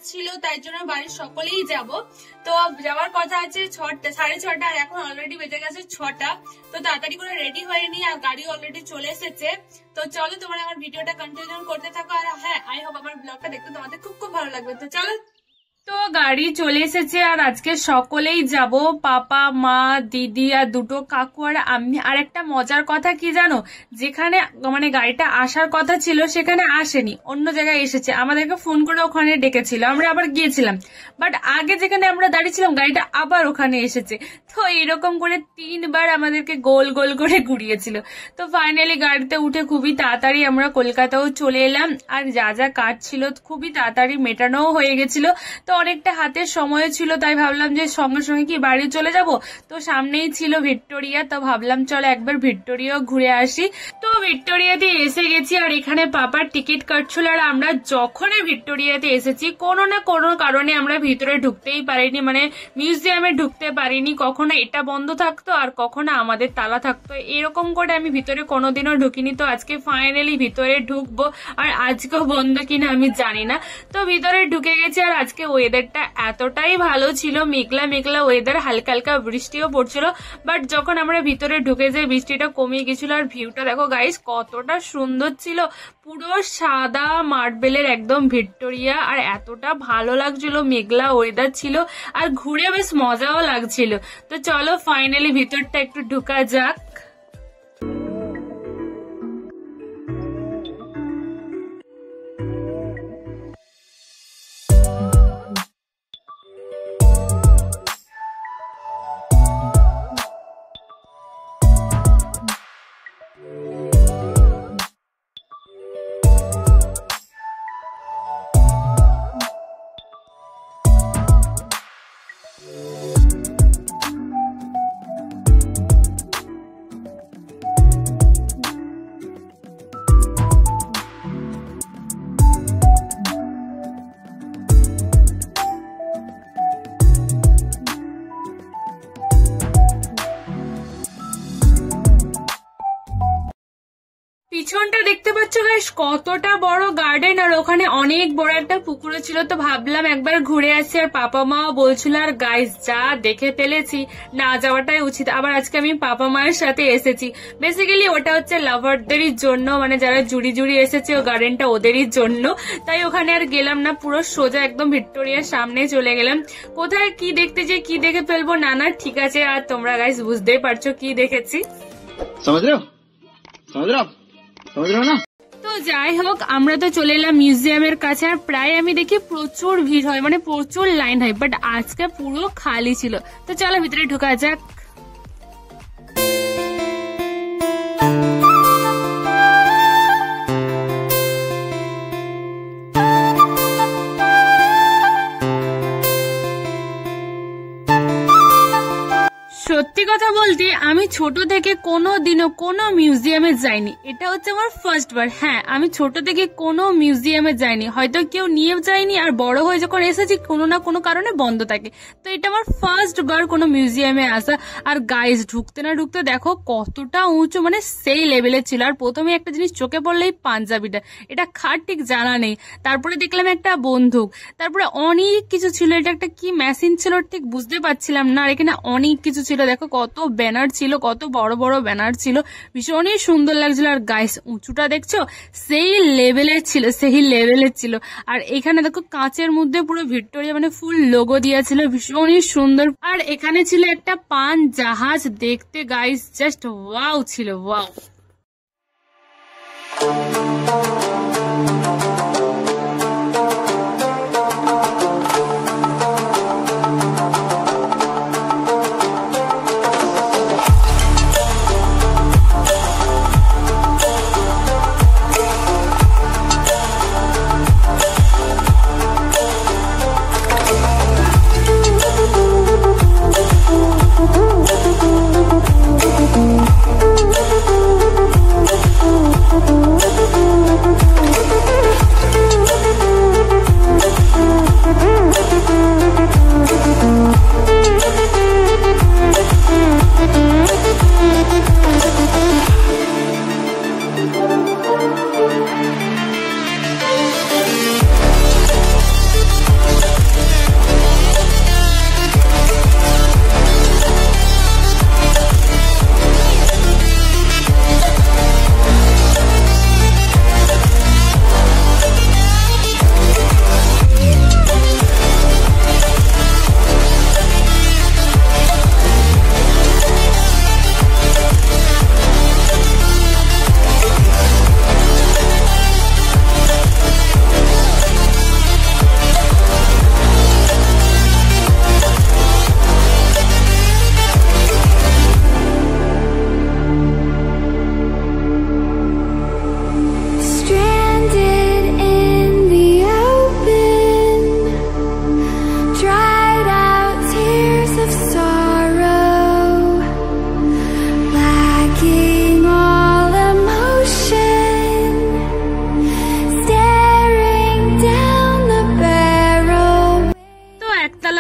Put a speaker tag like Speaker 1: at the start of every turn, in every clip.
Speaker 1: ছিল, তাই জন্য বাড়ির সকলেই যাব। তো যাওয়ার কথা আছে 6:30, আর এখন অলরেডি বেজে গেছে 6টা। তো তাড়াতাড়ি করে রেডি হয়ে নি, আর গাড়ি অলরেডি চলে এসেছে। তো চলো তোমরা আমার ভিডিওটা কন্টিনিউ করতে থাকো, আর হ্যাঁ আই হোপ আমার ব্লগটা দেখতে তোমাদের খুব খুব ভালো লাগবে। তো চলো। তো গাড়ি চলে এসেছে, আর আজকে সকলেই যাব, পাপা, মা, দিদি আর দুটো কাকু আর আমি। আর একটা মজার কথা কি জানো, যেখানে মানে গাড়িটা আসার কথা ছিল সেখানে আসেনি, অন্য জায়গায় এসেছে। আমাদেরকে ফোন করে ওখানে ডেকেছিল, আমরা আবার গিয়েছিলাম, বাট আগে যেখানে আমরা দাঁড়িয়েছিলাম গাড়িটা আবার ওখানে এসেছে। তো এরকম করে 3বার আমাদেরকে গোল গোল করে ঘুরিয়েছিল। তো ফাইনালি গাড়িতে উঠে খুবই তাড়াতাড়ি আমরা কলকাতাও চলে এলাম, আর যা যা কাজ ছিল খুবই তাড়াতাড়ি মেটানোও হয়ে গেছিল। তো অনেকটা হাতের সময় ছিল, তাই ভাবলাম যে সঙ্গে সঙ্গে কি বাড়ি চলে যাব। তো সামনেই ছিল ভিক্টোরিয়া, তো ভাবলাম চলো একবার ভিক্টোরিয়াও ঘুরে আসি। তো ভিক্টোরিয়াতে এসে গেছি, আর এখানে পাপার টিকিট কাটছিল। আর আমরা যখনই ভিক্টোরিয়াতে এসেছি কোনো না কোনো কারণে আমরা ভিতরে ঢুকতেই পারিনি, মানে মিউজিয়ামে ঢুকতে পারিনি। কখনো এটা বন্ধ থাকতো আর কখনো আমাদের তালা থাকতো, এরকম করে আমি ভিতরে কোনোদিনও ঢুকিনি। তো আজকে ফাইনালি ভিতরে ঢুকবো, আর আজকেও বন্ধ কিনা আমি জানি না। তো ভিতরে ঢুকে গেছি, আর আজকে ওয়েদারটা এতটাই ভালো ছিল, মেঘলা মেঘলা ওয়েদার, হালকা হালকা বৃষ্টিও পড়ছিল। বাট যখন আমরা ভিতরে ঢুকে যাই বৃষ্টিটা কমে গেছিল। আর ভিউটা দেখো গাইস কতটা সুন্দর ছিল, পুরো সাদা মার্বেলের একদম ভিক্টোরিয়া, আর এতটা ভালো লাগছিল, মেঘলা ওয়েদার ছিল, আর ঘুরে বেশ মজাও লাগছিল। তো চলো ফাইনালি ভিতরটা একটু ঢুকা যাক। পিছনটা দেখতে পাচ্ছ গাইস কতটা বড় গার্ডেন, আর ওখানে অনেক বড় একটা পুকুরও ছিল। তো ভাবলাম একবার ঘুরে আসি, আর পাপা মাও বলছিল। আর গাইস যা দেখে ফেলেছি, না যাওয়াটাই উচিত। আবার আজকে আমি পাপা মায়ের সাথে এসেছি, বেসিক্যালি ওটা হচ্ছে লাভারদেরই জন্য, মানে যারা জুড়ি জুড়ি এসেছে ও গার্ডেনটা ওদেরই জন্য। তাই ওখানে আর গেলাম না, পুরো সোজা একদম ভিক্টোরিয়ার সামনে চলে গেলাম। কোথায় কি দেখতে যে কি দেখে ফেলবো না না ঠিক আছে, আর তোমরা গাইস বুঝতেই পারছো কি দেখেছি। তো যাই হোক আমরা তো চলে এলাম মিউজিয়ামের কাছে, আর প্রায় আমি দেখি প্রচুর ভিড় হয়, মানে প্রচুর লাইন হয়, বাট আজকে পুরো খালি ছিল। তো চলো ভিতরে ঢোকা যাক। সত্যি কথা বলতে আমি ছোট থেকে কোনোদিনও কোনো মিউজিয়ামে যাইনি, এটা হচ্ছে আমার ফার্স্ট বার। হ্যাঁ আমি ছোট থেকে কোনো মিউজিয়ামে যাইনি, হয়তো কেউ নিয়ে যায়নি, আর বড় হয়ে যখন এসেছি কোনো না কোনো কারণে বন্ধ থাকে। তো এটা আমার ফার্স্ট বার কোনো মিউজিয়ামে আসা। আর গাইস ঢুকতে না ঢুকতে দেখো কতটা উঁচু, মানে সেই লেভেলের ছিল। আর প্রথমে একটা জিনিস চোখে পড়লেই পাঞ্জাবিটা, এটা খাট ঠিক জানা নেই। তারপরে দেখলাম একটা বন্দুক, তারপরে অনেক কিছু ছিল, এটা একটা কি মেশিন ছিল ঠিক বুঝতে পারছিলাম না। আর এখানে অনেক কিছু ছিল, দেখো কত ব্যানার ছিল, কত বড় বড় ব্যানার ছিল, ভীষণই সুন্দর লাগছিল। আর গাইস উঁচুটা দেখছো সেই লেভেলের ছিল, সেই লেভেলের ছিল। আর এখানে দেখো কাঁচের মধ্যে পুরো ভিক্টোরিয়া মানে ফুল লোগো দেওয়া ছিল, ভীষণই সুন্দর। আর এখানে ছিল একটা পান জাহাজ, দেখতে গাইস জাস্ট ওয়াও ছিল, ওয়াও।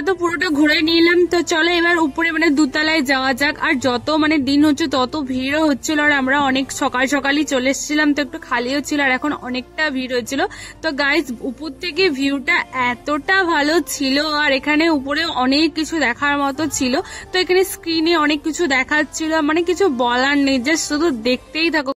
Speaker 1: তো পুরোটা ঘুরে নিলাম। তো চলো এবার উপরে মানে দোতলায় যাওয়া যাক। আর যত মানে দিন হচ্ছে তত ভিড়ও হচ্ছিল, আর আমরা অনেক সকাল সকালই চলে এসেছিলাম, তো একটু খালিও ছিল, আর এখন অনেকটা ভিড় হচ্ছিল। তো গাইস উপর থেকে ভিউটা এতটা ভালো ছিল, আর এখানে উপরে অনেক কিছু দেখার মতো ছিল। তো এখানে স্ক্রিনে অনেক কিছু দেখাচ্ছিল, মানে কিছু বলার নেই, জাস্ট শুধু দেখতেই থাকো।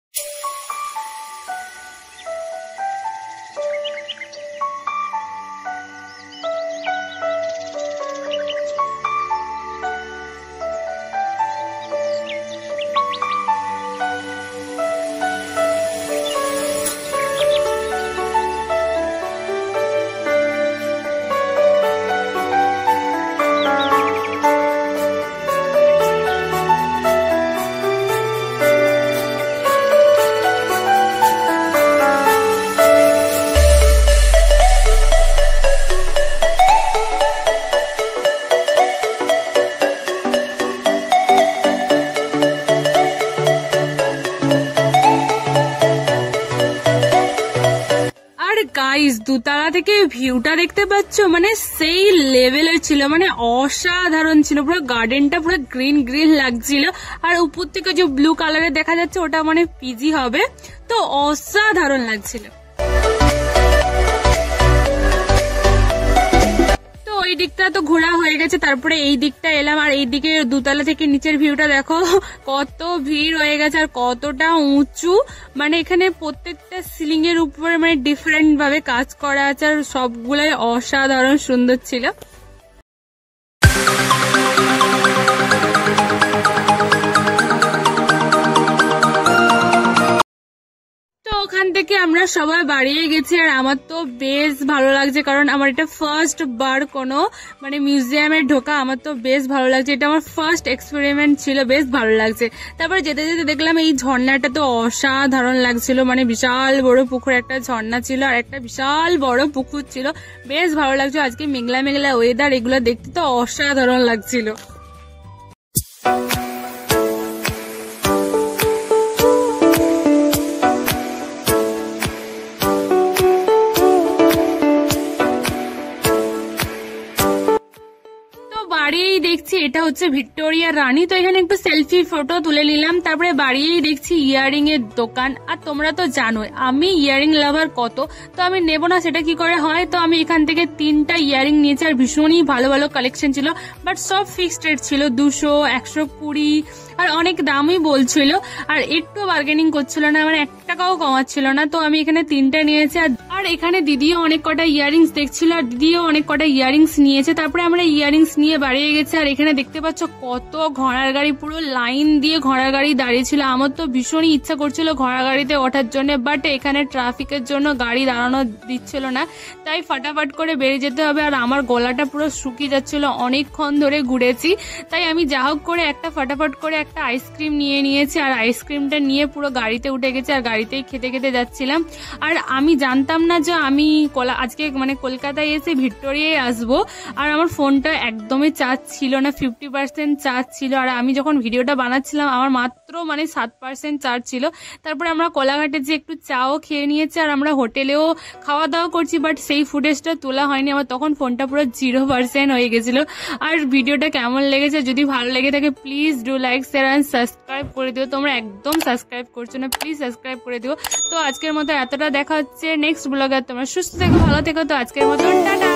Speaker 1: গাইস দোতলা থেকে ভিউটা দেখতে পাচ্ছ, মানে সেই লেভেলের ছিল, মানে অসাধারণ ছিল। পুরো গার্ডেনটা পুরো গ্রিন গ্রিন লাগছিল, আর উপর থেকে যে ব্লু কালারের দেখা যাচ্ছে ওটা মানে পিজি হবে, তো অসাধারণ লাগছিল। ওই দিকটা তো ঘোরা হয়ে গেছে, তারপরে এই দিকটা এলাম, আর এই দিকে দোতলা থেকে নিচের ভিউটা দেখো কত ভিড় হয়ে গেছে আর কতটা উঁচু। মানে এখানে প্রত্যেকটা সিলিং এর উপরে মানে ডিফারেন্ট ভাবে কাজ করা আছে, আর সবগুলাই অসাধারণ সুন্দর ছিল। ওখান থেকে আমরা সবাই বাড়িয়ে গেছি, আর আমার তো বেশ ভালো লাগছে, কারণ আমার এটা ফার্স্ট বার কোনো মানে মিউজিয়ামে ঢোকা, আমার তো বেশ ভালো লাগছে, এটা আমার ফার্স্ট এক্সপেরিমেন্ট ছিল, বেশ ভালো লাগছে। তারপরে যেতে যেতে দেখলাম এই ঝর্ণাটা তো অসাধারণ লাগছিল, মানে বিশাল বড় পুকুর, একটা ঝর্ণা ছিল আর একটা বিশাল বড় পুকুর ছিল, বেশ ভালো লাগছে। আজকে মেঘলা মেঘলা ওয়েদার, এগুলো দেখতে তো অসাধারণ লাগছিল। বাড়িয়েই দেখছি এটা হচ্ছে ভিক্টোরিয়া রানী, তো এখানে একটু সেলফি ফটো তুলে নিলাম। তারপরে বাড়িয়েই দেখছি ইয়ারিং এর দোকান, আর তোমরা তো জানোই আমি ইয়ারিং লাভার কত, তো আমি নেব না সেটা কি করে হয়। তো আমি এখান থেকে 3টা ইয়ারিং নিয়েছি, আর ভীষণই ভালো ভালো কালেকশন ছিল, বাট সব ফিক্সড রেট ছিল, 200, 120, আর অনেক দামই বলছিল, আর একটু বার্গেনিং করছিল না, মানে 1 টাকাও কমাচ্ছিল না। তো আমি এখানে 3টা নিয়েছি, আর এখানে দিদিও অনেক কটা ইয়ারিংস দেখছিল, আর দিদিও অনেক কটা ইয়ারিংস নিয়েছে। তারপরে আমরা ইয়ারিংস নিয়ে বাড়িয়ে গেছে, আর এখানে দেখতে পাচ্ছ কত ঘোড়ার গাড়ি, পুরো লাইন দিয়ে ঘোড়ার গাড়ি দাঁড়িয়ে ছিল। আমার তো ভীষণই ইচ্ছা করছিল ঘোড়া গাড়িতে ওঠার জন্য, বাট এখানে ট্রাফিকের জন্য গাড়ি দাঁড়ানো দিচ্ছিল না, তাই ফাটাফাট করে বেরিয়ে যেতে হবে। আর আমার গলাটা পুরো শুকিয়ে যাচ্ছিল, অনেকক্ষণ ধরে ঘুরেছি, তাই আমি যা হোক করে একটা ফাটাফাট করে একটা আইসক্রিম নিয়ে নিয়েছি, আর আইসক্রিমটা নিয়ে পুরো গাড়িতে উঠে গেছে, আর গাড়িতেই খেতে খেতে যাচ্ছিলাম। আর আমি জানতাম না যে আমি আজকে মানে কলকাতায় এসে ভিক্টোরিয়ায় আসবো, আর আমার ফোনটা একদমই চার্জ ছিল না, 50% চার্জ ছিল, আর আমি যখন ভিডিওটা বানাচ্ছিলাম আমার মাত্র মানে 7% চার্জ ছিল। তারপরে আমরা কোলাঘাটে যে একটু চাও খেয়ে নিয়েছি, আর আমরা হোটেলেও খাওয়া দাওয়া করছি, বাট সেই ফুটেজটা তোলা হয়নি আমার, তখন ফোনটা পুরো 0% হয়ে গেছিল। আর ভিডিওটা কেমন লেগেছে, যদি ভালো লেগে থাকে please do like, share and subscribe করে দিও। তোমরা একদম সাবস্ক্রাইব করছো না, প্লিজ সাবস্ক্রাইব করে দিও। তো আজকের মতো এতটা, দেখা হচ্ছে নেক্সট ব্লগে। তোমরা সুস্থ থেকো, ভালো থেকো। তো আজকের মতো টাটা।